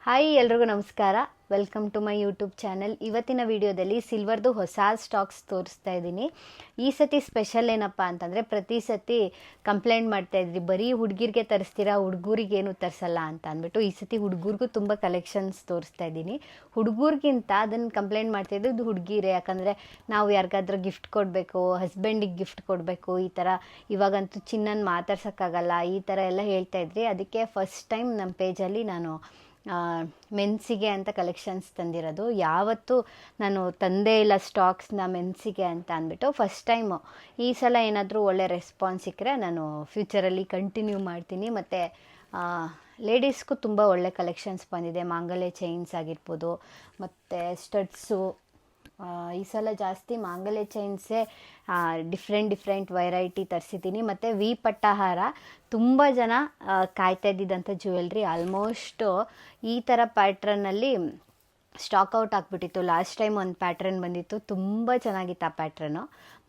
Hi ಎಲ್ರಿಗೂ ನಮಸ್ಕಾರ. Welcome to my YouTube channel. ಇವತ್ತಿನ ವಿಡಿಯೋದಲ್ಲಿ ಸಿಲ್ವರ್ದು ಹೊಸ ಸ್ಟಾಕ್ಸ್ ತೋರಿಸ್ತಾ ಇದ್ದೀನಿ. ಈ ಸತಿ ಸ್ಪೆಷಲ್ ಏನಪ್ಪ ಅಂತಂದರೆ, ಪ್ರತಿ ಸತಿ ಕಂಪ್ಲೇಂಟ್ ಮಾಡ್ತಾಯಿದ್ರಿ ಬರೀ ಹುಡುಗಿರಿಗೆ ತರಿಸ್ತೀರಾ, ಹುಡುಗರಿಗೇನು ತರಿಸಲ್ಲ ಅಂತ ಅಂದ್ಬಿಟ್ಟು ಈ ಸತಿ ಹುಡುಗರಿಗೂ ತುಂಬ ಕಲೆಕ್ಷನ್ಸ್ ತೋರಿಸ್ತಾ ಇದ್ದೀನಿ. ಹುಡುಗರಿಗಿಂತ ಅದನ್ನು ಕಂಪ್ಲೇಂಟ್ ಮಾಡ್ತಾಯಿದ್ದು ಇದು ಹುಡುಗಿರೇ, ಯಾಕಂದರೆ ನಾವು ಯಾರಿಗಾದ್ರೂ ಗಿಫ್ಟ್ ಕೊಡಬೇಕು, ಹಸ್ಬೆಂಡಿಗೆ ಗಿಫ್ಟ್ ಕೊಡಬೇಕು, ಈ ಥರ ಇವಾಗಂತೂ ಚಿನ್ನನ ಮಾತಾಡ್ಸೋಕ್ಕಾಗಲ್ಲ, ಈ ಥರ ಎಲ್ಲ ಹೇಳ್ತಾಯಿದ್ರಿ. ಅದಕ್ಕೆ ಫಸ್ಟ್ ಟೈಮ್ ನಮ್ಮ ಪೇಜಲ್ಲಿ ನಾನು ಮೆನ್ಸಿಗೆ ಅಂತ ಕಲೆಕ್ಷನ್ಸ್ ತಂದಿರೋದು. ಯಾವತ್ತೂ ನಾನು ತಂದೇ ಇಲ್ಲ ಸ್ಟಾಕ್ಸ್ನ ಮೆನ್ಸಿಗೆ ಅಂತ ಅಂದ್ಬಿಟ್ಟು ಫಸ್ಟ್ ಟೈಮು. ಈ ಸಲ ಏನಾದರೂ ಒಳ್ಳೆ ರೆಸ್ಪಾನ್ಸ್ ಸಿಕ್ಕರೆ ನಾನು ಫ್ಯೂಚರಲ್ಲಿ ಕಂಟಿನ್ಯೂ ಮಾಡ್ತೀನಿ. ಮತ್ತು ಲೇಡೀಸ್ಗೂ ತುಂಬ ಒಳ್ಳೆ ಕಲೆಕ್ಷನ್ಸ್ ಬಂದಿದೆ. ಮಾಂಗಲ್ಯ ಚೈನ್ಸ್ ಆಗಿರ್ಬೋದು, ಮತ್ತು ಸ್ಟಡ್ಸು. ಈ ಸಲ ಜಾಸ್ತಿ ಮಾಂಗಲ್ಯ ಚೈನ್ಸೇ ಡಿಫ್ರೆಂಟ್ ವೆರೈಟಿ ತರಿಸಿದ್ದೀನಿ. ಮತ್ತು ವಿ ಪಟ್ಟಹಾರ ತುಂಬ ಜನ ಕಾಯ್ತಾ ಇದ್ದಿದ್ದಂಥ ಜ್ಯುವೆಲ್ರಿ. ಆಲ್ಮೋಸ್ಟು ಈ ಥರ ಪ್ಯಾಟ್ರನ್ನಲ್ಲಿ ಸ್ಟಾಕ್ ಔಟ್ ಆಗಿಬಿಟ್ಟಿತ್ತು. ಲಾಸ್ಟ್ ಟೈಮ್ ಒಂದು ಪ್ಯಾಟ್ರನ್ ಬಂದಿತ್ತು, ತುಂಬ ಚೆನ್ನಾಗಿತ್ತು ಆ ಪ್ಯಾಟ್ರನ್ನು.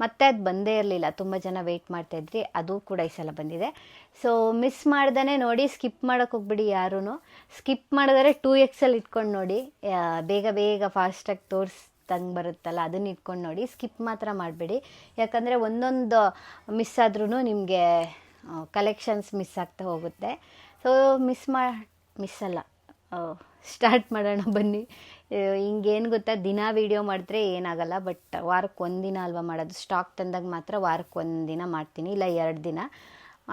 ಮತ್ತೆ ಅದು ಬಂದೇ ಇರಲಿಲ್ಲ, ತುಂಬ ಜನ ವೆಯ್ಟ್ ಮಾಡ್ತಾಯಿದ್ರಿ. ಅದು ಕೂಡ ಈ ಸಲ ಬಂದಿದೆ. ಸೊ ಮಿಸ್ ಮಾಡ್ದೇ ನೋಡಿ, ಸ್ಕಿಪ್ ಮಾಡೋಕ್ಕೆ ಹೋಗ್ಬಿಡಿ ಯಾರೂ. ಸ್ಕಿಪ್ ಮಾಡಿದ್ರೆ 2XL ಇಟ್ಕೊಂಡು ನೋಡಿ, ಬೇಗ ಫಾಸ್ಟಾಗಿ ತೋರಿಸ್ದಂಗೆ ಬರುತ್ತಲ್ಲ, ಅದನ್ನ ಇಟ್ಕೊಂಡು ನೋಡಿ. ಸ್ಕಿಪ್ ಮಾತ್ರ ಮಾಡಬೇಡಿ, ಯಾಕಂದರೆ ಒಂದೊಂದು ಮಿಸ್ ಆದ್ರೂ ನಿಮಗೆ ಕಲೆಕ್ಷನ್ಸ್ ಮಿಸ್ ಆಗ್ತಾ ಹೋಗುತ್ತೆ. ಸೊ ಮಿಸ್ ಅಲ್ಲ, ಸ್ಟಾರ್ಟ್ ಮಾಡೋಣ ಬನ್ನಿ. ಹಿಂಗೇನು ಗೊತ್ತಾ, ದಿನ ವೀಡಿಯೋ ಮಾಡಿದ್ರೆ ಏನಾಗಲ್ಲ, ಬಟ್ ವಾರಕ್ಕೆ ಒಂದಿನ ಅಲ್ವಾ ಮಾಡೋದು. ಸ್ಟಾಕ್ ತಂದಾಗ ಮಾತ್ರ ವಾರಕ್ಕೆ ಒಂದಿನ ಮಾಡ್ತೀನಿ, ಇಲ್ಲ 2 ದಿನ.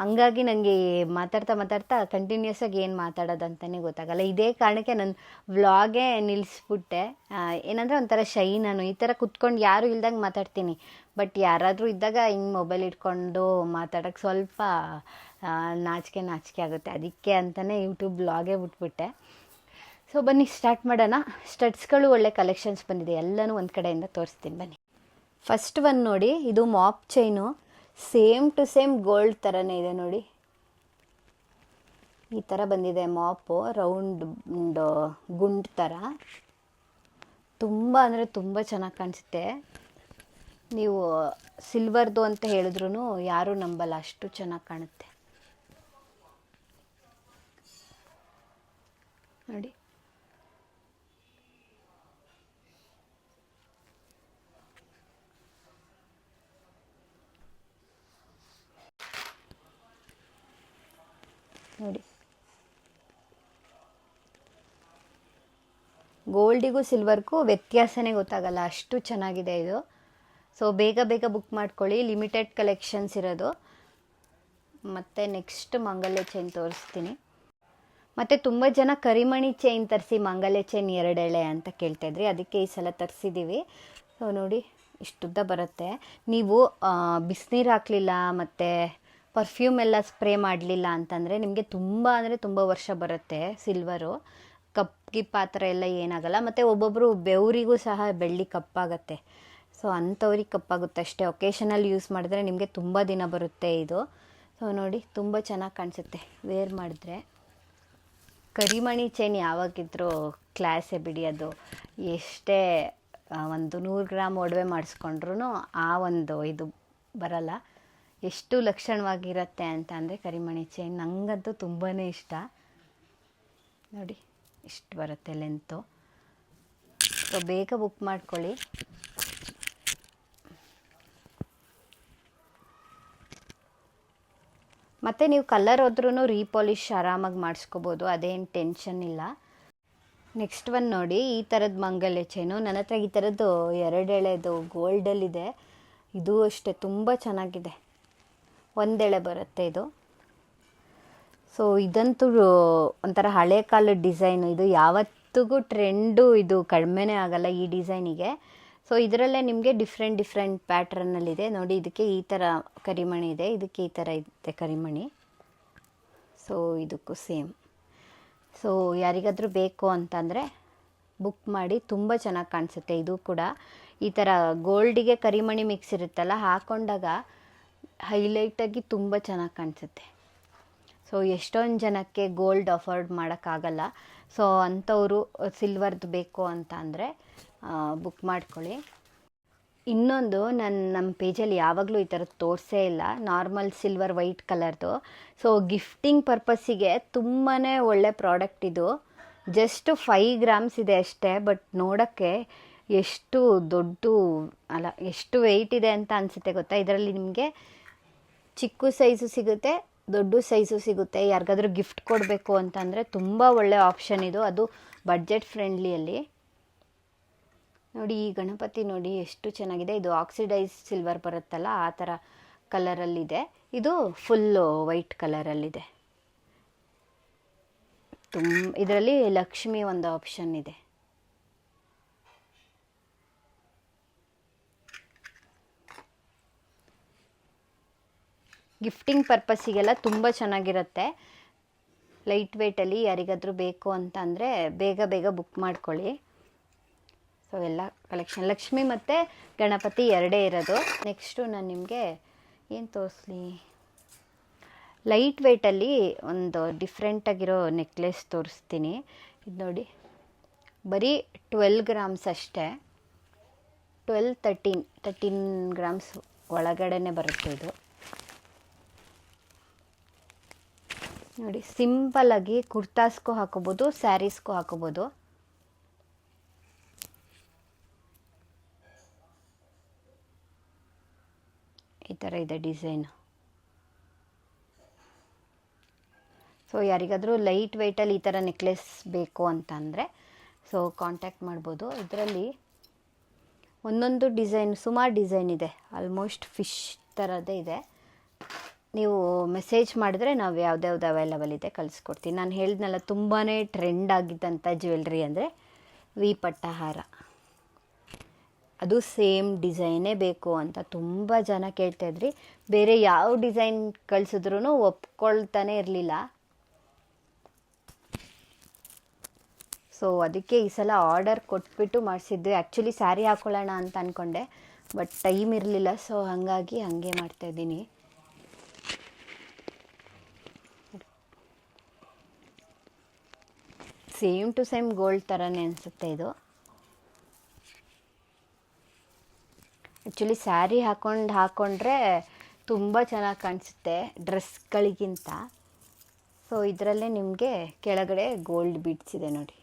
ಹಂಗಾಗಿ ನನಗೆ ಮಾತಾಡ್ತಾ ಕಂಟಿನ್ಯೂಸ್ ಆಗಿ ಏನು ಮಾತಾಡೋದಂತಲೇ ಗೊತ್ತಾಗಲ್ಲ. ಇದೇ ಕಾರಣಕ್ಕೆ ನಾನು ವ್ಲಾಗೇ ನಿಲ್ಲಿಸ್ಬಿಟ್ಟೆ. ಏನಂದರೆ ಒಂಥರ ಶೈ. ನಾನು ಈ ಥರ ಕುತ್ಕೊಂಡು ಯಾರೂ ಇಲ್ದಂಗೆ ಮಾತಾಡ್ತೀನಿ, ಬಟ್ ಯಾರಾದರೂ ಇದ್ದಾಗ ಹಿಂಗೆ ಮೊಬೈಲ್ ಇಟ್ಕೊಂಡು ಮಾತಾಡೋಕ್ಕೆ ಸ್ವಲ್ಪ ನಾಚಿಕೆ ಆಗುತ್ತೆ. ಅದಕ್ಕೆ ಅಂತಲೇ ಯೂಟ್ಯೂಬ್ ವ್ಲಾಗೇ ಬಿಟ್ಬಿಟ್ಟೆ. ಸೊ ಬನ್ನಿ ಸ್ಟಾರ್ಟ್ ಮಾಡೋಣ. ಸ್ಟಡ್ಸ್ಗಳು ಒಳ್ಳೆ ಕಲೆಕ್ಷನ್ಸ್ ಬಂದಿದೆ, ಎಲ್ಲನೂ ಒಂದು ಕಡೆಯಿಂದ ತೋರಿಸ್ತೀನಿ ಬನ್ನಿ. ಫಸ್ಟ್ ಒಂದು ನೋಡಿ, ಇದು mop chain. Same to same gold ಥರನೇ ಇದೆ ನೋಡಿ. ಈ ಥರ ಬಂದಿದೆ ಮಾಪು, ರೌಂಡ್ ಗುಂಡ್ ಥರ. ತುಂಬ ಅಂದರೆ ತುಂಬ ಚೆನ್ನಾಗಿ ಕಾಣಿಸುತ್ತೆ. ನೀವು ಸಿಲ್ವರ್ದು ಅಂತ ಹೇಳಿದ್ರೂ ಯಾರೂ ನಂಬಲ್ಲ, ಅಷ್ಟು ಚೆನ್ನಾಗಿ ಕಾಣುತ್ತೆ ನೋಡಿ. ನೋಡಿ, ಗೋಲ್ಡಿಗೂ ಸಿಲ್ವರ್ಗೂ ವ್ಯತ್ಯಾಸನೇ ಗೊತ್ತಾಗಲ್ಲ, ಅಷ್ಟು ಚೆನ್ನಾಗಿದೆ ಇದು. ಸೊ ಬೇಗ ಬುಕ್ ಮಾಡ್ಕೊಳ್ಳಿ, ಲಿಮಿಟೆಡ್ ಕಲೆಕ್ಷನ್ಸ್ ಇರೋದು. ಮತ್ತು ನೆಕ್ಸ್ಟ್ ಮಾಂಗಲ್ಯ ಚೈನ್ ತೋರಿಸ್ತೀನಿ. ಮತ್ತು ತುಂಬ ಜನ ಕರಿಮಣಿ ಚೈನ್ ತರಿಸಿ ಮಾಂಗಲ್ಯ ಚೈನ್ 2 ಎಳೆ ಅಂತ ಕೇಳ್ತಾಯಿದ್ರಿ, ಅದಕ್ಕೆ ಈ ಸಲ ತರಿಸಿದ್ದೀವಿ. ಸೊ ನೋಡಿ, ಇಷ್ಟುದ್ದ ಬರುತ್ತೆ. ನೀವು ಬಿಸಿನೀರು ಹಾಕಲಿಲ್ಲ ಮತ್ತು ಪರ್ಫ್ಯೂಮ್ ಎಲ್ಲ ಸ್ಪ್ರೇ ಮಾಡಲಿಲ್ಲ ಅಂತಂದರೆ ನಿಮಗೆ ತುಂಬ ಅಂದರೆ ತುಂಬ ವರ್ಷ ಬರುತ್ತೆ ಸಿಲ್ವರು. ಗಿಪ್ ಆ ಥರ ಎಲ್ಲ ಏನಾಗಲ್ಲ. ಮತ್ತು ಒಬ್ಬೊಬ್ಬರು ಬೆವರಿಗೂ ಸಹ ಬೆಳ್ಳಿ ಕಪ್ಪಾಗತ್ತೆ. ಸೊ ಅಂಥವ್ರಿಗೆ ಕಪ್ಪಾಗುತ್ತೆ ಅಷ್ಟೇ. ಒಕೇಶನಲ್ಲಿ ಯೂಸ್ ಮಾಡಿದ್ರೆ ನಿಮಗೆ ತುಂಬ ದಿನ ಬರುತ್ತೆ ಇದು. ಸೊ ನೋಡಿ, ತುಂಬ ಚೆನ್ನಾಗಿ ಕಾಣಿಸುತ್ತೆ ವೇರ್ ಮಾಡಿದ್ರೆ. ಕರಿಮಣಿ ಚೈನ್ ಯಾವಾಗಿದ್ರೂ ಕ್ಲಾಸೇ ಬಿಡಿ. ಅದು ಎಷ್ಟೇ ಒಂದು 100 ಗ್ರಾಮ್ ಒಡವೆ ಮಾಡಿಸ್ಕೊಂಡ್ರೂ ಆ ಒಂದು ಇದು ಬರಲ್ಲ. ಎಷ್ಟು ಲಕ್ಷಣವಾಗಿರುತ್ತೆ ಅಂತ ಅಂದರೆ ಕರಿಮಣಿ ಚೈನ್. ನನಗಂತೂ ತುಂಬಾ ಇಷ್ಟ ನೋಡಿ, ಇಷ್ಟು ಬರುತ್ತೆ ಲೆಂತು. ಸೊ ಬೇಗ ಬುಕ್ ಮಾಡ್ಕೊಳ್ಳಿ. ಮತ್ತು ನೀವು ಕಲರ್ ಹೋದ್ರೂ ರೀಪಾಲಿಶ್ ಆರಾಮಾಗಿ ಮಾಡಿಸ್ಕೋಬೋದು, ಅದೇನು ಟೆನ್ಷನ್ ಇಲ್ಲ. ನೆಕ್ಸ್ಟ್ ಒಂದು ನೋಡಿ, ಈ ಥರದ್ದು ಮಂಗಲ್ಯ ಚೈನು. ನನ್ನ ಹತ್ರ ಈ ಥರದ್ದು 2 ಎಳೆದು ಗೋಲ್ಡಲ್ಲಿದೆ. ಇದು ಅಷ್ಟೇ ತುಂಬ ಚೆನ್ನಾಗಿದೆ, 1 ಎಳೆ ಬರುತ್ತೆ ಇದು. ಸೊ ಇದಂತೂ ಒಂಥರ ಹಳೆ ಕಾಲದ ಡಿಸೈನು. ಇದು ಯಾವತ್ತಿಗೂ ಟ್ರೆಂಡು, ಇದು ಕಡಿಮೆನೇ ಆಗಲ್ಲ ಈ ಡಿಸೈನಿಗೆ. ಸೊ ಇದರಲ್ಲೇ ನಿಮಗೆ ಡಿಫ್ರೆಂಟ್ ಪ್ಯಾಟ್ರನ್ನಲ್ಲಿದೆ ನೋಡಿ. ಇದಕ್ಕೆ ಈ ಥರ ಕರಿಮಣಿ ಇದೆ, ಇದಕ್ಕೆ ಈ ಥರ ಇದೆ ಕರಿಮಣಿ. ಸೊ ಇದಕ್ಕೂ ಸೇಮ್. ಸೊ ಯಾರಿಗಾದರೂ ಬೇಕು ಅಂತಂದರೆ ಬುಕ್ ಮಾಡಿ, ತುಂಬ ಚೆನ್ನಾಗಿ ಕಾಣಿಸುತ್ತೆ. ಇದು ಕೂಡ ಈ ಥರ ಗೋಲ್ಡಿಗೆ ಕರಿಮಣಿ ಮಿಕ್ಸ್ ಇರುತ್ತಲ್ಲ, ಹಾಕ್ಕೊಂಡಾಗ ಹೈಲೈಟಾಗಿ ತುಂಬ ಚೆನ್ನಾಗಿ ಕಾಣಿಸುತ್ತೆ. ಸೊ ಎಷ್ಟೊಂದು ಜನಕ್ಕೆ ಗೋಲ್ಡ್ ಅಫೋರ್ಡ್ ಮಾಡೋಕ್ಕಾಗಲ್ಲ. ಸೊ ಅಂಥವರು ಸಿಲ್ವರ್ದು ಬೇಕು ಅಂತ ಅಂದರೆ ಬುಕ್ ಮಾಡ್ಕೊಳ್ಳಿ. ಇನ್ನೊಂದು, ನಮ್ಮ ಪೇಜಲ್ಲಿ ಯಾವಾಗಲೂ ಈ ಥರದ್ದು ತೋರಿಸೇ ಇಲ್ಲ, ನಾರ್ಮಲ್ ಸಿಲ್ವರ್ ವೈಟ್ ಕಲರ್ದು. ಸೊ ಗಿಫ್ಟಿಂಗ್ ಪರ್ಪಸ್ಸಿಗೆ ತುಂಬಾ ಒಳ್ಳೆ ಪ್ರಾಡಕ್ಟ್ ಇದು. ಜಸ್ಟ್ 5 ಗ್ರಾಮ್ಸ್ ಇದೆ ಅಷ್ಟೇ. ಬಟ್ ನೋಡೋಕ್ಕೆ ಎಷ್ಟು ದೊಡ್ಡ ಅಲ್ಲ ಎಷ್ಟು ವೆಯ್ಟ್ ಇದೆ ಅಂತ ಅನಿಸುತ್ತೆ ಗೊತ್ತಾ. ಇದರಲ್ಲಿ ನಿಮಗೆ ಚಿಕ್ಕ ಸೈಜು ಸಿಗುತ್ತೆ, ದೊಡ್ಡ ಸೈಜು ಸಿಗುತ್ತೆ. ಯಾರಿಗಾದ್ರೂ ಗಿಫ್ಟ್ ಕೊಡಬೇಕು ಅಂತಂದರೆ ತುಂಬ ಒಳ್ಳೆ ಆಪ್ಷನ್ ಇದು, ಅದು ಬಡ್ಜೆಟ್ ಫ್ರೆಂಡ್ಲಿಯಲ್ಲಿ. ನೋಡಿ ಈ ಗಣಪತಿ ನೋಡಿ ಎಷ್ಟು ಚೆನ್ನಾಗಿದೆ. ಇದು ಆಕ್ಸಿಡೈಸ್ ಸಿಲ್ವರ್ ಬರುತ್ತಲ್ಲ ಆ ಥರ ಕಲರಲ್ಲಿದೆ. ಇದು ಫುಲ್ಲು ವೈಟ್ ಕಲರಲ್ಲಿದೆ. ಇದರಲ್ಲಿ ಲಕ್ಷ್ಮಿ ಒಂದು ಆಪ್ಷನ್ ಇದೆ. ಗಿಫ್ಟಿಂಗ್ ಪರ್ಪಸ್ಸಿಗೆಲ್ಲ ತುಂಬ ಚೆನ್ನಾಗಿರುತ್ತೆ. ಲೈಟ್ ವೆಯ್ಟಲ್ಲಿ ಯಾರಿಗಾದ್ರೂ ಬೇಕು ಅಂತ ಅಂದರೆ ಬೇಗ ಬೇಗ ಬುಕ್ ಮಾಡ್ಕೊಳ್ಳಿ. ಸೊ ಎಲ್ಲ ಕಲೆಕ್ಷನ್ ಲಕ್ಷ್ಮಿ ಮತ್ತು ಗಣಪತಿ ಎರಡೇ ಇರೋದು. ನೆಕ್ಸ್ಟು ನಾನು ನಿಮಗೆ ಏನು ತೋರಿಸ್ಲಿ, ಲೈಟ್ ವೆಯ್ಟಲ್ಲಿ ಒಂದು ಡಿಫ್ರೆಂಟಾಗಿರೋ ನೆಕ್ಲೆಸ್ ತೋರಿಸ್ತೀನಿ. ಇದು ನೋಡಿ ಬರೀ 12 ಗ್ರಾಮ್ಸ್ ಅಷ್ಟೇ. 13 ಗ್ರಾಮ್ಸ್ ಒಳಗಡೆನೆ ಬರುತ್ತೆ ಇದು. ನೋಡಿ ಸಿಂಪಲ್ಲಾಗಿ ಕುರ್ತಾಸ್ಗೂ ಹಾಕೋಬೋದು, ಸ್ಯಾರೀಸ್ಗೂ ಹಾಕೋಬೋದು. ಈ ಥರ ಇದೆ ಡಿಸೈನು. ಸೊ ಯಾರಿಗಾದರೂ ಲೈಟ್ ವೆಯ್ಟಲ್ಲಿ ಈ ಥರ ನೆಕ್ಲೆಸ್ ಬೇಕು ಅಂತಂದರೆ ಸೊ ಕಾಂಟ್ಯಾಕ್ಟ್ ಮಾಡ್ಬೋದು. ಇದರಲ್ಲಿ ಒಂದೊಂದು ಡಿಸೈನ್ ಸುಮಾರು ಡಿಸೈನ್ ಇದೆ. ಆಲ್ಮೋಸ್ಟ್ ಫಿಶ್ ಥರದ್ದೇ ಇದೆ. ನೀವು ಮೆಸೇಜ್ ಮಾಡಿದ್ರೆ ನಾವು ಯಾವ್ದ್ಯಾವ್ದು ಅವೈಲಬಲ್ ಇದೆ ಕಳಿಸ್ಕೊಡ್ತೀನಿ. ನಾನು ಹೇಳಿದ್ನಲ್ಲ ತುಂಬಾ ಟ್ರೆಂಡ್ ಆಗಿದ್ದಂಥ ಜ್ಯುವೆಲ್ರಿ ಅಂದರೆ ವಿ ಪಟ್ಟಹಾರ. ಅದು ಸೇಮ್ ಡಿಸೈನೇ ಬೇಕು ಅಂತ ತುಂಬ ಜನ ಕೇಳ್ತಾಯಿದ್ರಿ. ಬೇರೆ ಯಾವ ಡಿಸೈನ್ ಕಳಿಸಿದ್ರೂ ಒಪ್ಕೊಳ್ತಾನೆ ಇರಲಿಲ್ಲ. ಸೊ ಅದಕ್ಕೆ ಈ ಸಲ ಆರ್ಡರ್ ಕೊಟ್ಬಿಟ್ಟು ಮಾಡಿಸಿದ್ವಿ. ಆ್ಯಕ್ಚುಲಿ ಸ್ಯಾರಿ ಹಾಕ್ಕೊಳ್ಳೋಣ ಅಂತ ಅಂದ್ಕೊಂಡೆ, ಬಟ್ ಟೈಮ್ ಇರಲಿಲ್ಲ. ಸೊ ಹಾಗಾಗಿ ಹಾಗೆ ಮಾಡ್ತಾಯಿದ್ದೀನಿ. ಸೇಮ್ ಟು ಸೇಮ್ ಗೋಲ್ಡ್ ಥರನೇ ಅನಿಸುತ್ತೆ ಇದು. ಆ್ಯಕ್ಚುಲಿ ಸ್ಯಾರಿ ಹಾಕ್ಕೊಂಡ್ರೆ ತುಂಬ ಚೆನ್ನಾಗಿ ಕಾಣಿಸುತ್ತೆ ಡ್ರೆಸ್ಗಳಿಗಿಂತ. ಸೊ ಇದರಲ್ಲೇ ನಿಮಗೆ ಕೆಳಗಡೆ ಗೋಲ್ಡ್ ಬೀಡ್ಸ್ ಇದೆ ನೋಡಿ,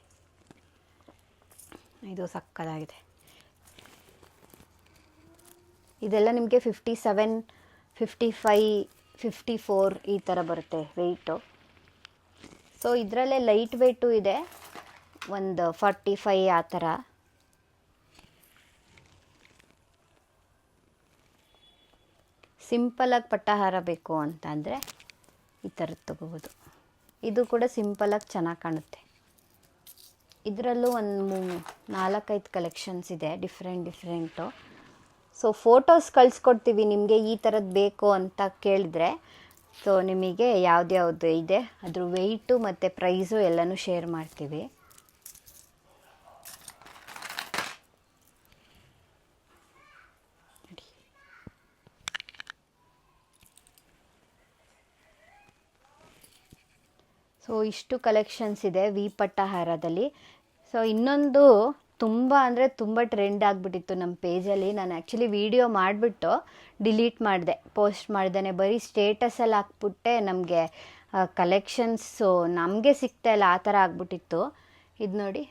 ಇದು ಸಕ್ಕತ್ತಾಗಿದೆ. ಇದೆಲ್ಲ ನಿಮಗೆ 57, 55, 54 ಈ ಥರ ಬರುತ್ತೆ ವೆಯ್ಟು. ಸೊ ಇದರಲ್ಲೇ ಲೈಟ್ ವೆಯ್ಟು ಇದೆ, ಒಂದು 45 ಆ ಥರ. ಸಿಂಪಲಾಗಿ ಪಟ್ಟಹಾರ ಬೇಕು ಅಂತ ಅಂದರೆ ಈ ಥರದ್ದು ತೊಗೋಬೋದು. ಇದು ಕೂಡ ಸಿಂಪಲಾಗಿ ಚೆನ್ನಾಗಿ ಕಾಣುತ್ತೆ. ಇದರಲ್ಲೂ ಒಂದು 4-5 ಕಲೆಕ್ಷನ್ಸ್ ಇದೆ ಡಿಫ್ರೆಂಟು. ಸೊ ಫೋಟೋಸ್ ಕಳಿಸ್ಕೊಡ್ತೀವಿ ನಿಮಗೆ ಈ ಥರದ್ದು ಬೇಕು ಅಂತ ಕೇಳಿದ್ರೆ. ಸೊ ನಿಮಗೆ ಯಾವ್ದು ಇದೆ ಅದ್ರ ವೆಯ್ಟು ಮತ್ತು ಪ್ರೈಸು ಎಲ್ಲನೂ ಶೇರ್ ಮಾಡ್ತೀವಿ. ಸೊ ಇಷ್ಟು ಕಲೆಕ್ಷನ್ಸ್ ಇದೆ ವಿ ಪಟ್ಟಹಾರದಲ್ಲಿ. ಸೊ ಇನ್ನೊಂದು ತುಂಬ ಅಂದರೆ ತುಂಬ ಟ್ರೆಂಡ್ ಆಗಿಬಿಟ್ಟಿತ್ತು ನಮ್ಮ ಪೇಜಲ್ಲಿ. ನಾನು ಆ್ಯಕ್ಚುಲಿ ವಿಡಿಯೋ ಮಾಡಿಬಿಟ್ಟು ಡಿಲೀಟ್ ಮಾಡಿದೆ, ಪೋಸ್ಟ್ ಮಾಡ್ದೇ ಬರೀ ಸ್ಟೇಟಸಲ್ಲಿ ಹಾಕ್ಬಿಟ್ಟೆ. ನಮಗೆ ಕಲೆಕ್ಷನ್ಸು ನಮಗೆ ಸಿಗ್ತಾಯಿಲ್ಲ ಆ ಥರ ಆಗ್ಬಿಟ್ಟಿತ್ತು. ಇದು ನೋಡಿ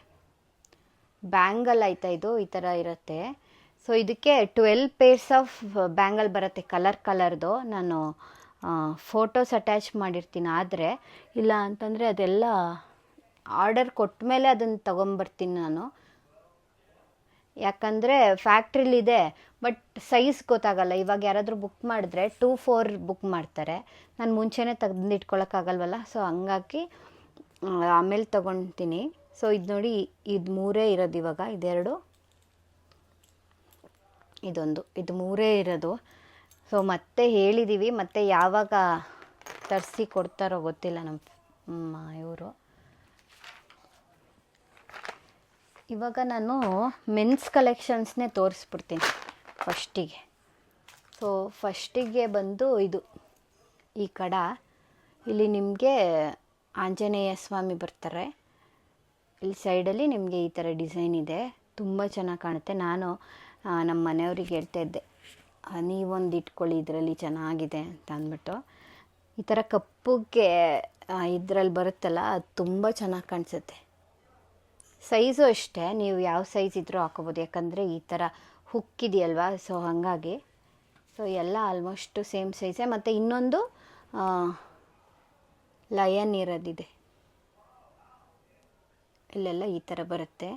ಬ್ಯಾಂಗಲ್ ಆಯಿತಾ, ಇದು ಈ ಥರ ಇರುತ್ತೆ. ಸೊ ಇದಕ್ಕೆ 12 ಪೇರ್ಸ್ ಆಫ್ ಬ್ಯಾಂಗಲ್ ಬರುತ್ತೆ ಕಲರ್ದು. ನಾನು ಫೋಟೋಸ್ ಅಟ್ಯಾಚ್ ಮಾಡಿರ್ತೀನಿ. ಆದರೆ ಇಲ್ಲ ಅಂತಂದರೆ ಅದೆಲ್ಲ ಆರ್ಡರ್ ಕೊಟ್ಟ ಮೇಲೆ ಅದನ್ನು ತೊಗೊಂಬರ್ತೀನಿ ನಾನು. ಯಾಕಂದರೆ ಫ್ಯಾಕ್ಟ್ರಿಲಿದೆ ಬಟ್ ಸೈಜ್ ಗೊತ್ತಾಗಲ್ಲ. ಇವಾಗ ಯಾರಾದರೂ ಬುಕ್ ಮಾಡಿದ್ರೆ 2-4 ಬುಕ್ ಮಾಡ್ತಾರೆ. ನಾನು ಮುಂಚೆನೇ ತೆಗೆದು ಇಟ್ಕೊಳ್ಳೋಕ್ಕಾಗಲ್ವಲ್ಲ. ಸೊ ಹಂಗಾಗಿ ಆಮೇಲೆ ತೊಗೊಳ್ತೀನಿ. ಸೊ ಇದು ನೋಡಿ, ಇದು 3 ಇರೋದು ಇವಾಗ. ಇದೆರಡು, ಇದೊಂದು, ಇದು 3 ಇರೋದು. ಸೊ ಮತ್ತೆ ಹೇಳಿದ್ದೀವಿ, ಮತ್ತೆ ಯಾವಾಗ ತರಿಸಿ ಕೊಡ್ತಾರೋ ಗೊತ್ತಿಲ್ಲ ನಮ್ಮ ಇವರು. ಇವಾಗ ನಾನು ಮೆನ್ಸ್ ಕಲೆಕ್ಷನ್ಸ್ನೇ ತೋರಿಸ್ಬಿಡ್ತೀನಿ ಫಸ್ಟಿಗೆ. ಸೊ ಫಸ್ಟಿಗೆ ಬಂದು ಇದು ಈ ಕಡ. ಇಲ್ಲಿ ನಿಮಗೆ ಆಂಜನೇಯ ಸ್ವಾಮಿ ಬರ್ತಾರೆ. ಇಲ್ಲಿ ಸೈಡಲ್ಲಿ ನಿಮಗೆ ಈ ಥರ ಡಿಸೈನ್ ಇದೆ, ತುಂಬ ಚೆನ್ನಾಗಿ ಕಾಣುತ್ತೆ. ನಾನು ನಮ್ಮ ಮನೆಯವ್ರಿಗೆ ಹೇಳ್ತಾ ಇದ್ದೆ, ನೀವೊಂದು ಇಟ್ಕೊಳ್ಳಿ ಇದರಲ್ಲಿ ಚೆನ್ನಾಗಿದೆ ಅಂತ ಅಂದ್ಬಿಟ್ಟು. ಈ ಥರ ಕಪ್ಪುಗೆ ಇದರಲ್ಲಿ ಬರುತ್ತಲ್ಲ, ಅದು ತುಂಬ ಚೆನ್ನಾಗಿ ಕಾಣಿಸುತ್ತೆ. ಸೈಜು ಅಷ್ಟೇ, ನೀವು ಯಾವ ಸೈಜ್ ಇದ್ರೂ ಹಾಕೋಬೋದು, ಯಾಕಂದರೆ ಈ ಥರ ಹುಕ್ ಇದೆಯಲ್ವಾ, ಸೊ ಹಾಗಾಗಿ. ಸೊ ಎಲ್ಲ ಆಲ್ಮೋಸ್ಟ್ ಸೇಮ್ ಸೈಜೇ. ಮತ್ತು ಇನ್ನೊಂದು ಲಯನ್ ಇರೋದಿದೆ, ಇಲ್ಲೆಲ್ಲ ಈ ಥರ ಬರುತ್ತೆ.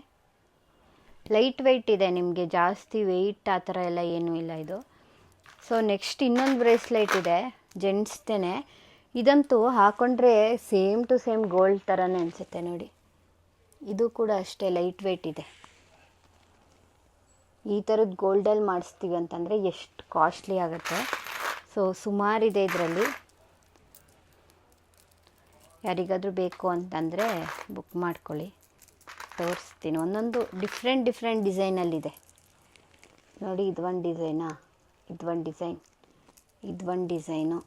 ಲೈಟ್ ವೆಯ್ಟ್ ಇದೆ, ನಿಮಗೆ ಜಾಸ್ತಿ ವೆಯ್ಟ್ ಆ ಥರ ಎಲ್ಲ ಏನೂ ಇಲ್ಲ ಇದು. ಸೊ ನೆಕ್ಸ್ಟ್ ಇನ್ನೊಂದು ಬ್ರೇಸ್ಲೆಟ್ ಇದೆ, ಜೆಂಟ್ಸ್ದೇ. ಇದಂತೂ ಹಾಕ್ಕೊಂಡ್ರೆ ಸೇಮ್ ಟು ಸೇಮ್ ಗೋಲ್ಡ್ ಥರನೇ ಅನಿಸುತ್ತೆ ನೋಡಿ. ಇದು ಕೂಡ ಅಷ್ಟೇ ಲೈಟ್ ವೆಯ್ಟ್ ಇದೆ. ಈ ಥರದ್ದು ಗೋಲ್ಡಲ್ಲಿ ಮಾಡಿಸ್ತೀವಿ ಅಂತಂದರೆ ಎಷ್ಟು ಕಾಸ್ಟ್ಲಿ ಆಗುತ್ತೆ. ಸೊ ಸುಮಾರಿದೆ ಇದರಲ್ಲಿ. ಯಾರಿಗಾದರೂ ಬೇಕು ಅಂತಂದರೆ ಬುಕ್ ಮಾಡ್ಕೊಳ್ಳಿ, ತೋರಿಸ್ತೀನಿ. ಒಂದೊಂದು ಡಿಫ್ರೆಂಟ್ ಡಿಸೈನಲ್ಲಿದೆ ನೋಡಿ. ಇದು ಒಂದು ಡಿಸೈನಾ, ಇದು ಒಂದು ಡಿಸೈನ್, ಇದು ಒಂದು ಡಿಸೈನು.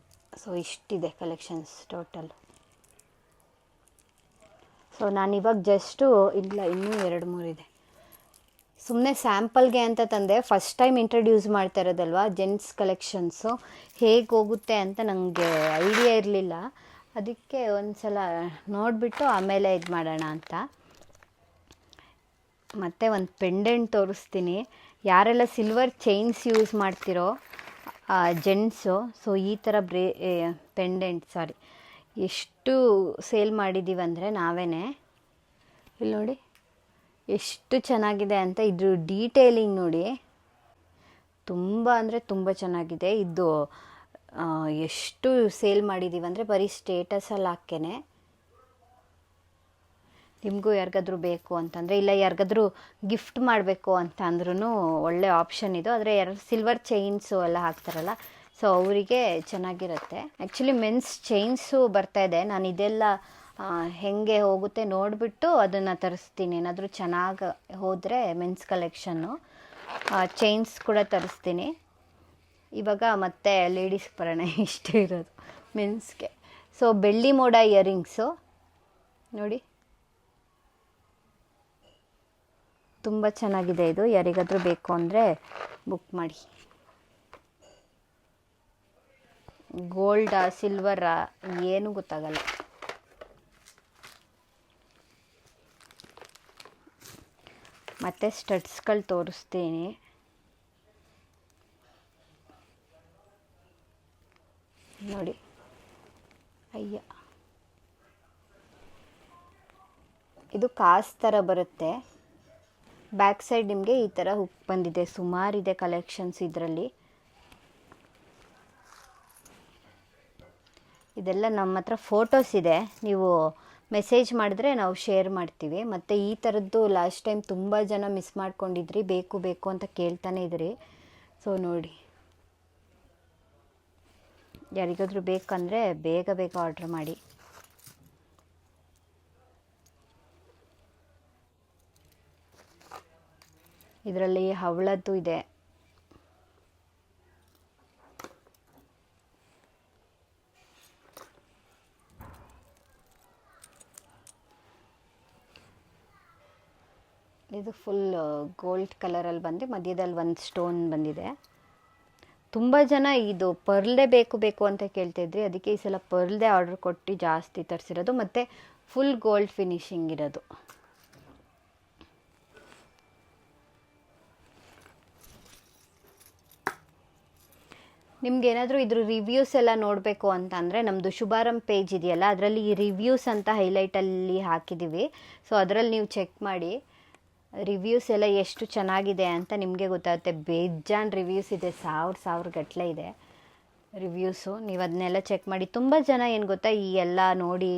ಸೊ ಇಷ್ಟಿದೆ ಕಲೆಕ್ಷನ್ಸ್ ಟೋಟಲ್. ಸೊ ನಾನಿವಾಗ ಜಸ್ಟು ಇಲ್ಲ, ಇನ್ನೂ 2-3 ಇದೆ. ಸುಮ್ಮನೆ ಸ್ಯಾಂಪಲ್ಗೆ ಅಂತ ತಂದೆ. ಫಸ್ಟ್ ಟೈಮ್ ಇಂಟ್ರಡ್ಯೂಸ್ ಮಾಡ್ತಾ ಇರೋದಲ್ವ ಜೆಂಟ್ಸ್ ಕಲೆಕ್ಷನ್ಸು, ಹೇಗೆ ಹೋಗುತ್ತೆ ಅಂತ ನನಗೆ ಐಡಿಯಾ ಇರಲಿಲ್ಲ. ಅದಕ್ಕೆ ಒಂದು ಸಲ ನೋಡಿಬಿಟ್ಟು ಆಮೇಲೆ ಇದು ಮಾಡೋಣ ಅಂತ. ಮತ್ತು ಒಂದು ಪೆಂಡೆಂಟ್ ತೋರಿಸ್ತೀನಿ. ಯಾರೆಲ್ಲ ಸಿಲ್ವರ್ ಚೈನ್ಸ್ ಯೂಸ್ ಮಾಡ್ತಿರೋ ಜೆಂಟ್ಸು, ಸೊ ಈ ಥರ ಪೆಂಡೆಂಟ್ ಎಷ್ಟು ಸೇಲ್ ಮಾಡಿದ್ದೀವಿ ಅಂದರೆ ನಾವೇನೆ. ಇಲ್ಲಿ ನೋಡಿ ಎಷ್ಟು ಚೆನ್ನಾಗಿದೆ ಅಂತ. ಇದ್ರ ಡೀಟೇಲಿಂಗ್ ನೋಡಿ, ತುಂಬ ಅಂದರೆ ತುಂಬ ಚೆನ್ನಾಗಿದೆ. ಇದು ಎಷ್ಟು ಸೇಲ್ ಮಾಡಿದ್ದೀವಿ ಅಂದರೆ ಬರೀ ಸ್ಟೇಟಸಲ್ಲಿ ಹಾಕೇನೆ. ನಿಮಗೂ ಯಾರಿಗಾದ್ರೂ ಬೇಕು ಅಂತಂದರೆ, ಇಲ್ಲ ಯಾರಿಗಾದ್ರೂ ಗಿಫ್ಟ್ ಮಾಡಬೇಕು ಅಂತ ಅಂದ್ರೂ ಒಳ್ಳೆ ಆಪ್ಷನ್ ಇದು. ಆದರೆ ಯಾರು ಸಿಲ್ವರ್ ಚೈನ್ಸು ಎಲ್ಲ ಹಾಕ್ತಾರಲ್ಲ, ಸೊ ಅವರಿಗೆ ಚೆನ್ನಾಗಿರುತ್ತೆ. ಆ್ಯಕ್ಚುಲಿ ಮೆನ್ಸ್ ಚೈನ್ಸು ಬರ್ತಾಯಿದೆ. ನಾನು ಇದೆಲ್ಲ ಹೇಗೆ ಹೋಗುತ್ತೆ ನೋಡಿಬಿಟ್ಟು ಅದನ್ನು ತರಿಸ್ತೀನಿ. ಏನಾದರೂ ಚೆನ್ನಾಗಿ ಹೋದರೆ ಮೆನ್ಸ್ ಕಲೆಕ್ಷನ್ನು ಚೈನ್ಸ್ ಕೂಡ ತರಿಸ್ತೀನಿ. ಇವಾಗ ಮತ್ತೆ ಲೇಡೀಸ್ಗೆ ಬರೋಣ, ಇಷ್ಟೇ ಇರೋದು ಮೆನ್ಸ್ಗೆ. ಸೊ ಬೆಳ್ಳಿ ಮೋಡ ಇಯರಿಂಗ್ಸು ನೋಡಿ, ತುಂಬ ಚೆನ್ನಾಗಿದೆ ಇದು. ಯಾರಿಗಾದರೂ ಬೇಕು ಅಂದರೆ ಬುಕ್ ಮಾಡಿ. ಗೋಲ್ಡಾ ಸಿಲ್ವರಾ ಏನೂ ಗೊತ್ತಾಗಲ್ಲ. ಮತ್ತು ಸ್ಟಡ್ಸ್ಗಳು ತೋರಿಸ್ತೀನಿ ನೋಡಿ. ಅಯ್ಯ, ಇದು ಕಾಸ್ ಥರ ಬರುತ್ತೆ. ಬ್ಯಾಕ್ ಸೈಡ್ ನಿಮಗೆ ಈ ಥರ ಹುಕ್ ಬಂದಿದೆ. ಸುಮಾರಿದೆ ಕಲೆಕ್ಷನ್ಸ್ ಇದರಲ್ಲಿ. ಇದೆಲ್ಲ ನಮ್ಮ ಹತ್ರ ಫೋಟೋಸ್ ಇದೆ, ನೀವು ಮೆಸೇಜ್ ಮಾಡಿದ್ರೆ ನಾವು ಶೇರ್ ಮಾಡ್ತೀವಿ. ಮತ್ತು ಈ ಥರದ್ದು ಲಾಸ್ಟ್ ಟೈಮ್ ತುಂಬ ಜನ ಮಿಸ್ ಮಾಡ್ಕೊಂಡಿದ್ರಿ, ಬೇಕು ಅಂತ ಕೇಳ್ತಾನೆ ಇದ್ರಿ. ಸೊ ನೋಡಿ, ಯಾರಿಗಾದ್ರೂ ಬೇಕಂದರೆ ಬೇಗ ಆರ್ಡ್ರ್ ಮಾಡಿ. ಇದರಲ್ಲಿ ಹವಳದ್ದು ಇದೆ. ಇದು ಫುಲ್ ಗೋಲ್ಡ್ ಕಲರಲ್ಲಿ ಬಂದು ಮಧ್ಯದಲ್ಲಿ ಒಂದು ಸ್ಟೋನ್ ಬಂದಿದೆ. ತುಂಬ ಜನ ಇದು ಪರ್ಲ್ದೇ ಬೇಕು ಅಂತ ಕೇಳ್ತಿದ್ರಿ, ಅದಕ್ಕೆ ಈ ಸಲ ಪರ್ಲ್ದೇ ಆರ್ಡ್ರ್ ಕೊಟ್ಟು ಜಾಸ್ತಿ ತರಿಸಿರೋದು. ಮತ್ತು ಫುಲ್ ಗೋಲ್ಡ್ ಫಿನಿಶಿಂಗ್ ಇರೋದು. ನಿಮ್ಗೇನಾದರೂ ಇದ್ರ ರಿವ್ಯೂಸ್ ಎಲ್ಲ ನೋಡಬೇಕು ಅಂತ ಅಂದರೆ ನಮ್ಮದು ಶುಭಾರಂಭ ಪೇಜ್ ಇದೆಯಲ್ಲ, ಅದರಲ್ಲಿ ಈ ರಿವ್ಯೂಸ್ ಅಂತ ಹೈಲೈಟಲ್ಲಿ ಹಾಕಿದ್ದೀವಿ. ಸೊ ಅದರಲ್ಲಿ ನೀವು ಚೆಕ್ ಮಾಡಿ, ರಿವ್ಯೂಸ್ ಎಲ್ಲ ಎಷ್ಟು ಚೆನ್ನಾಗಿದೆ ಅಂತ ನಿಮಗೆ ಗೊತ್ತಾಗುತ್ತೆ. ಬೇಜಾನ್ ರಿವ್ಯೂಸ್ ಇದೆ, ಸಾವಿರ ಗಟ್ಟಲೆ ಇದೆ ರಿವ್ಯೂಸು. ನೀವು ಅದನ್ನೆಲ್ಲ ಚೆಕ್ ಮಾಡಿ. ತುಂಬ ಜನ ಏನು ಗೊತ್ತಾ, ಈ ಎಲ್ಲ ನೋಡಿ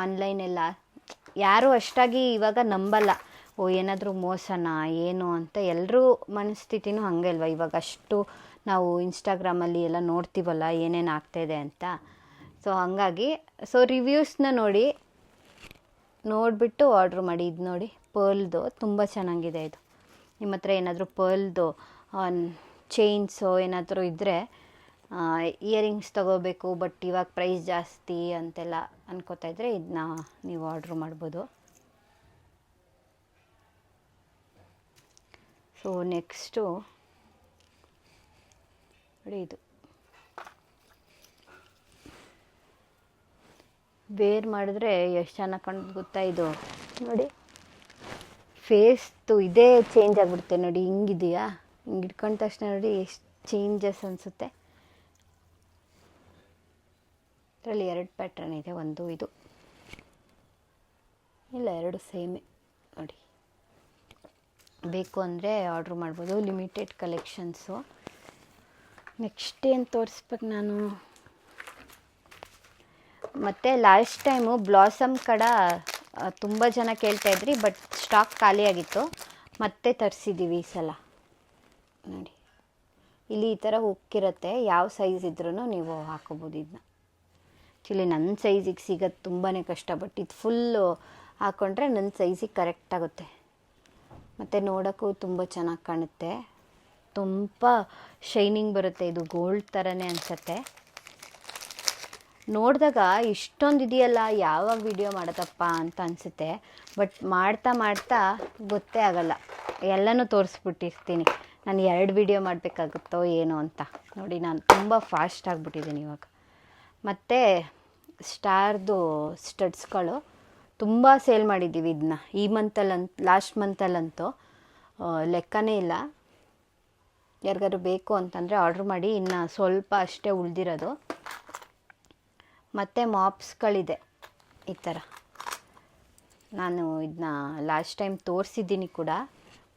ಆನ್ಲೈನೆಲ್ಲ ಯಾರೂ ಅಷ್ಟಾಗಿ ಇವಾಗ ನಂಬಲ್ಲ. ಏನಾದರೂ ಮೋಸನಾ ಏನು ಅಂತ. ಎಲ್ಲರೂ ಮನಸ್ಥಿತಿನೂ ಹಾಗೆ ಅಲ್ವ ಇವಾಗ. ಅಷ್ಟು ನಾವು ಇನ್ಸ್ಟಾಗ್ರಾಮಲ್ಲಿ ಎಲ್ಲ ನೋಡ್ತೀವಲ್ಲ ಏನೇನು ಆಗ್ತಾಯಿದೆ ಅಂತ. ಸೊ ಹಾಗಾಗಿ ರಿವ್ಯೂಸ್ನ ನೋಡಿಬಿಟ್ಟು ಆರ್ಡ್ರ್ ಮಾಡಿ. ಇದು ನೋಡಿ, ಪರ್ಲ್ದು ತುಂಬ ಚೆನ್ನಾಗಿದೆ ಇದು. ನಿಮ್ಮ ಹತ್ರ ಏನಾದರೂ ಪರ್ಲ್ದು ಚೈನ್ಸು ಏನಾದರೂ ಇದ್ದರೆ, ಇಯರಿಂಗ್ಸ್ ತೊಗೋಬೇಕು ಬಟ್ ಇವಾಗ ಪ್ರೈಸ್ ಜಾಸ್ತಿ ಅಂತೆಲ್ಲ ಅನ್ಕೋತಾ ಇದ್ದರೆ ಇದನ್ನ ನೀವು ಆರ್ಡ್ರ್ ಮಾಡ್ಬೋದು. ಸೊ ನೆಕ್ಸ್ಟು ನೋಡಿ, ಇದು ವೇರ್ ಮಾಡಿದ್ರೆ ಎಷ್ಟು ಚೆನ್ನಾಗಿ ಕಾಣೋದು ಗೊತ್ತಾ. ಇದು ನೋಡಿ, ಫೇಸ್ದು ಇದೇ ಚೇಂಜ್ ಆಗಿಬಿಡುತ್ತೆ ನೋಡಿ. ಹಿಂಗಿದೆಯಾ, ಹಿಂಗೆ ಇಟ್ಕೊಂಡ ತಕ್ಷಣ ನೋಡಿ ಎಷ್ಟು ಚೇಂಜಸ್ ಅನಿಸುತ್ತೆ. ಇದರಲ್ಲಿ 2 ಪ್ಯಾಟ್ರನ್ ಇದೆ, ಒಂದು ಇದು ಇಲ್ಲ 2 ಸೇಮೇ ನೋಡಿ. ಬೇಕು ಅಂದರೆ ಆರ್ಡ್ರ್ ಮಾಡ್ಬೋದು, ಲಿಮಿಟೆಡ್ ಕಲೆಕ್ಷನ್ಸು. ನೆಕ್ಸ್ಟ್ ಏನು ತೋರಿಸ್ಬೇಕು ನಾನು, ಮತ್ತು ಲಾಸ್ಟ್ ಟೈಮು ಬ್ಲಾಸಮ್ ಕಡ ತುಂಬ ಜನ ಕೇಳ್ತಾಯಿದ್ರಿ, ಬಟ್ ಸ್ಟಾಕ್ ಖಾಲಿಯಾಗಿತ್ತು. ಮತ್ತೆ ತರಿಸಿದ್ದೀವಿ ಈ ಸಲ ನೋಡಿ. ಇಲ್ಲಿ ಈ ಥರ ಹುಕ್ಕಿರುತ್ತೆ, ಯಾವ ಸೈಜ್ ಇದ್ರೂ ನೀವು ಹಾಕೋಬೋದು ಇದನ್ನ. ಆ್ಯಕ್ಚುಲಿ ನನ್ನ ಸೈಜಿಗೆ ಸಿಗೋದು ತುಂಬಾ ಕಷ್ಟ, ಬಟ್ ಇದು ಫುಲ್ಲು ಹಾಕ್ಕೊಂಡ್ರೆ ನನ್ನ ಸೈಜಿಗೆ ಕರೆಕ್ಟ್ ಆಗುತ್ತೆ. ಮತ್ತು ನೋಡೋಕ್ಕೂ ತುಂಬ ಚೆನ್ನಾಗಿ ಕಾಣುತ್ತೆ, ತುಂಬ ಶೈನಿಂಗ್ ಬರುತ್ತೆ. ಇದು ಗೋಲ್ಡ್ ಥರನೇ ಅನಿಸುತ್ತೆ. ನೋಡಿದಾಗ ಇಷ್ಟೊಂದು ಇದೆಯಲ್ಲ, ಯಾವಾಗ ವಿಡಿಯೋ ಮಾಡೋದಪ್ಪ ಅಂತ ಅನಿಸುತ್ತೆ. ಬಟ್ ಮಾಡ್ತಾ ಮಾಡ್ತಾ ಗೊತ್ತೇ ಆಗಲ್ಲ, ಎಲ್ಲನೂ ತೋರಿಸ್ಬಿಟ್ಟಿರ್ತೀನಿ. ನಾನು 2 ವಿಡಿಯೋ ಮಾಡಬೇಕಾಗುತ್ತೋ ಏನೋ ಅಂತ ನೋಡಿ. ನಾನು ತುಂಬ ಫಾಸ್ಟ್ ಆಗಿಬಿಟ್ಟಿದ್ದೀನಿ ಇವಾಗ. ಮತ್ತು ಸ್ಟಾರ್ದು ಸ್ಟಡ್ಸ್ಗಳು ತುಂಬ ಸೇಲ್ ಮಾಡಿದ್ದೀವಿ ಇದನ್ನ ಈ ಲಾಸ್ಟ್ ಮಂತಲ್ಲಂತೂ ಲೆಕ್ಕನೇ ಇಲ್ಲ. ಯಾರಿಗಾದ್ರು ಬೇಕು ಅಂತಂದರೆ ಆರ್ಡ್ರ್ ಮಾಡಿ, ಇನ್ನು ಸ್ವಲ್ಪ ಅಷ್ಟೇ ಉಳಿದಿರೋದು. ಮತ್ತು ಮಾಪ್ಸ್ಗಳಿದೆ ಈ ಥರ. ನಾನು ಇದನ್ನ ಲಾಸ್ಟ್ ಟೈಮ್ ತೋರಿಸಿದ್ದೀನಿ ಕೂಡ,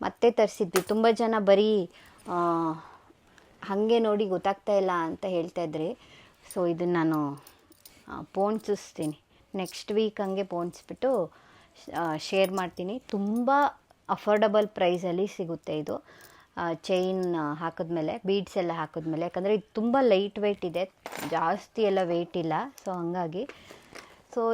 ಮತ್ತೆ ತರಿಸಿದ್ವಿ. ತುಂಬ ಜನ ಬರೀ ಹಾಗೆ ನೋಡಿ ಗೊತ್ತಾಗ್ತಾ ಇಲ್ಲ ಅಂತ ಹೇಳ್ತಾಯಿದ್ರಿ. ಸೊ ಇದನ್ನು ನಾನು ಪೋಣಿಸ್ತೀನಿ, ನೆಕ್ಸ್ಟ್ ವೀಕ್ ಹಂಗೆ ಪೋಣಿಸ್ಬಿಟ್ಟು ಶೇರ್ ಮಾಡ್ತೀನಿ. ತುಂಬ ಅಫೋರ್ಡಬಲ್ ಪ್ರೈಸಲ್ಲಿ ಸಿಗುತ್ತೆ ಇದು. ಚೈನ್ ಹಾಕಿದ್ಮೇಲೆ, ಬೀಡ್ಸ್ ಎಲ್ಲ ಹಾಕಿದ್ಮೇಲೆ, ಯಾಕಂದರೆ ಇದು ತುಂಬ ಲೈಟ್ ವೆಯ್ಟ್ ಇದೆ, ಜಾಸ್ತಿ ಎಲ್ಲ ವೆಯ್ಟ್ ಇಲ್ಲ. ಸೊ ಹಂಗಾಗಿ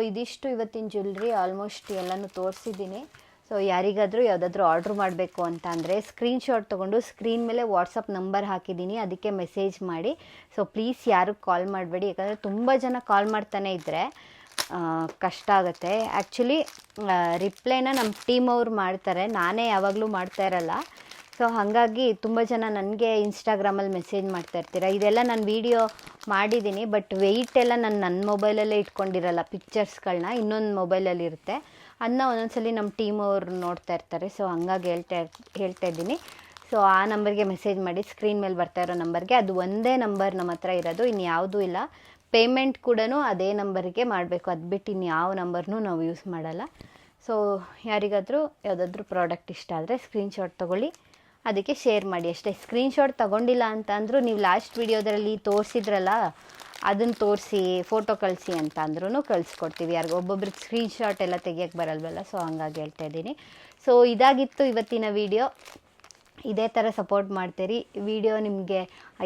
ಇದಿಷ್ಟು ಇವತ್ತಿನ ಜ್ಯುವೆಲ್ರಿ. ಆಲ್ಮೋಸ್ಟ್ ಎಲ್ಲನೂ ತೋರಿಸಿದ್ದೀನಿ. ಸೊ ಯಾರಿಗಾದರೂ ಯಾವುದಾದ್ರೂ ಆರ್ಡ್ರ್ ಮಾಡಬೇಕು ಅಂತ ಅಂದರೆ ಸ್ಕ್ರೀನ್ಶಾಟ್ ತೊಗೊಂಡು ಸ್ಕ್ರೀನ್ ಮೇಲೆ ವಾಟ್ಸಪ್ ನಂಬರ್ ಹಾಕಿದ್ದೀನಿ, ಅದಕ್ಕೆ ಮೆಸೇಜ್ ಮಾಡಿ. ಸೊ ಪ್ಲೀಸ್ ಯಾರು ಕಾಲ್ ಮಾಡಬೇಡಿ, ಯಾಕಂದರೆ ತುಂಬ ಜನ ಕಾಲ್ ಮಾಡ್ತಾನೆ ಇದ್ದರೆ ಕಷ್ಟ ಆಗುತ್ತೆ. ಆ್ಯಕ್ಚುಲಿ ರಿಪ್ಲೈನ ನಮ್ಮ ಟೀಮ್ ಅವ್ರು ಮಾಡ್ತಾರೆ, ನಾನೇ ಯಾವಾಗಲೂ ಮಾಡ್ತಾ ಇರಲ್ಲ. ಸೊ ಹಾಗಾಗಿ ತುಂಬ ಜನ ನನಗೆ ಇನ್ಸ್ಟಾಗ್ರಾಮಲ್ಲಿ ಮೆಸೇಜ್ ಮಾಡ್ತಾಯಿರ್ತೀರ. ಇದೆಲ್ಲ ನಾನು ವೀಡಿಯೋ ಮಾಡಿದ್ದೀನಿ, ಬಟ್ ವೆಯ್ಟ್ ಎಲ್ಲ ನನ್ನ ಮೊಬೈಲಲ್ಲೇ ಇಟ್ಕೊಂಡಿರಲ್ಲ, ಪಿಕ್ಚರ್ಸ್ಗಳನ್ನ ಇನ್ನೊಂದು ಮೊಬೈಲಲ್ಲಿ ಇರುತ್ತೆ. ಅದನ್ನ ಒಂದೊಂದ್ಸಲಿ ನಮ್ಮ ಟೀಮ್ ಅವರು ನೋಡ್ತಾ ಇರ್ತಾರೆ. ಸೊ ಹಂಗಾಗಿ ಹೇಳ್ತಾ ಇದ್ದೀನಿ. ಸೊ ಆ ನಂಬರ್ಗೆ ಮೆಸೇಜ್ ಮಾಡಿ, ಸ್ಕ್ರೀನ್ ಮೇಲೆ ಬರ್ತಾ ಇರೋ ನಂಬರ್ಗೆ. ಅದು ಒಂದೇ ನಂಬರ್ ನಮ್ಮ ಹತ್ರ ಇರೋದು, ಇನ್ನು ಯಾವುದೂ ಇಲ್ಲ. ಪೇಮೆಂಟ್ ಕೂಡ ಅದೇ ನಂಬರ್ಗೆ ಮಾಡಬೇಕು, ಅದು ಬಿಟ್ಟು ಇನ್ನು ಯಾವ ನಂಬರ್ನೂ ನಾವು ಯೂಸ್ ಮಾಡಲ್ಲ. ಸೊ ಯಾರಿಗಾದರೂ ಯಾವುದಾದ್ರೂ ಪ್ರಾಡಕ್ಟ್ ಇಷ್ಟ ಆದರೆ ಸ್ಕ್ರೀನ್ಶಾಟ್ ತೊಗೊಳ್ಳಿ, ಅದಕ್ಕೆ ಶೇರ್ ಮಾಡಿ ಅಷ್ಟೇ. ಸ್ಕ್ರೀನ್ಶಾಟ್ ತೊಗೊಂಡಿಲ್ಲ ಅಂತ ಅಂದರೂ ನೀವು ಲಾಸ್ಟ್ ವಿಡಿಯೋದ್ರಲ್ಲಿ ತೋರಿಸಿದ್ರಲ್ಲ, ಅದನ್ನು ತೋರಿಸಿ ಫೋಟೋ ಕಳಿಸಿ ಅಂತ ಅಂದ್ರೂ ಕಳಿಸ್ಕೊಡ್ತೀವಿ. ಯಾರಿಗೂ ಒಬ್ಬೊಬ್ರಿಗೆ ಸ್ಕ್ರೀನ್ಶಾಟ್ ಎಲ್ಲ ತೆಗಿಯೋಕ್ಕೆ ಬರಲ್ವಲ್ಲ. ಸೊ ಹಂಗಾಗಿ ಹೇಳ್ತಾ ಇದ್ದೀನಿ. ಸೊ ಇದಾಗಿತ್ತು ಇವತ್ತಿನ ವಿಡಿಯೋ. ಇದೇ ಥರ ಸಪೋರ್ಟ್ ಮಾಡ್ತೀರಿ. ವಿಡಿಯೋ ನಿಮಗೆ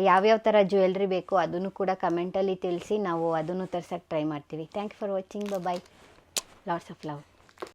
ಯಾವ್ಯಾವ ಥರ ಜ್ಯುವೆಲ್ರಿ ಬೇಕು ಅದನ್ನು ಕೂಡ ಕಮೆಂಟಲ್ಲಿ ತಿಳಿಸಿ, ನಾವು ಅದನ್ನು ತರ್ಸೋಕ್ಕೆ ಟ್ರೈ ಮಾಡ್ತೀವಿ. Thank you for watching. Bye, lots of love.